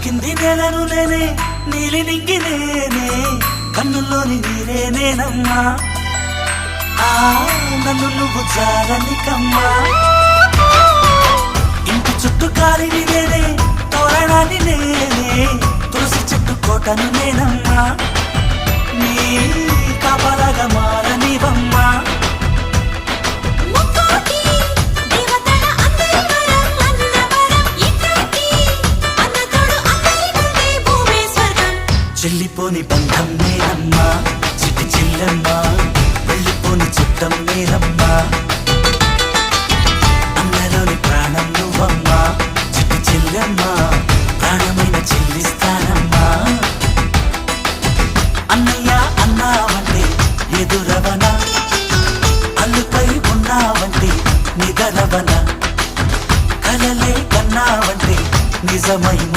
కింది నేలను నేనే నీలి నింగి నేనే కన్నుల్లోని నీరే నేనమ్మా నన్ను నువ్వు జారనికమ్మా ఇంటి చుట్టూ కాలిని నేనే తోరణాన్ని నేనే తులసి చెట్టు కోటను నేనమ్మా నీ కాపలాగా మారనివమ్మా చెల్లిపోని బంధం నేనమ్మా చిట్టి చెల్లెమ్మా వెళ్ళిపోని చుట్టం నేనమ్మా అన్నలోని ప్రాణం నువ్వమ్మా చిట్టి చెల్లెమ్మా ప్రాణమైన చెల్లిస్తానమ్మా అన్నయ్య అన్నావంటే ఎదురవన అల్లుపై ఉన్నావంటే నిదరవన కలలే కన్నావంటే నిజమైన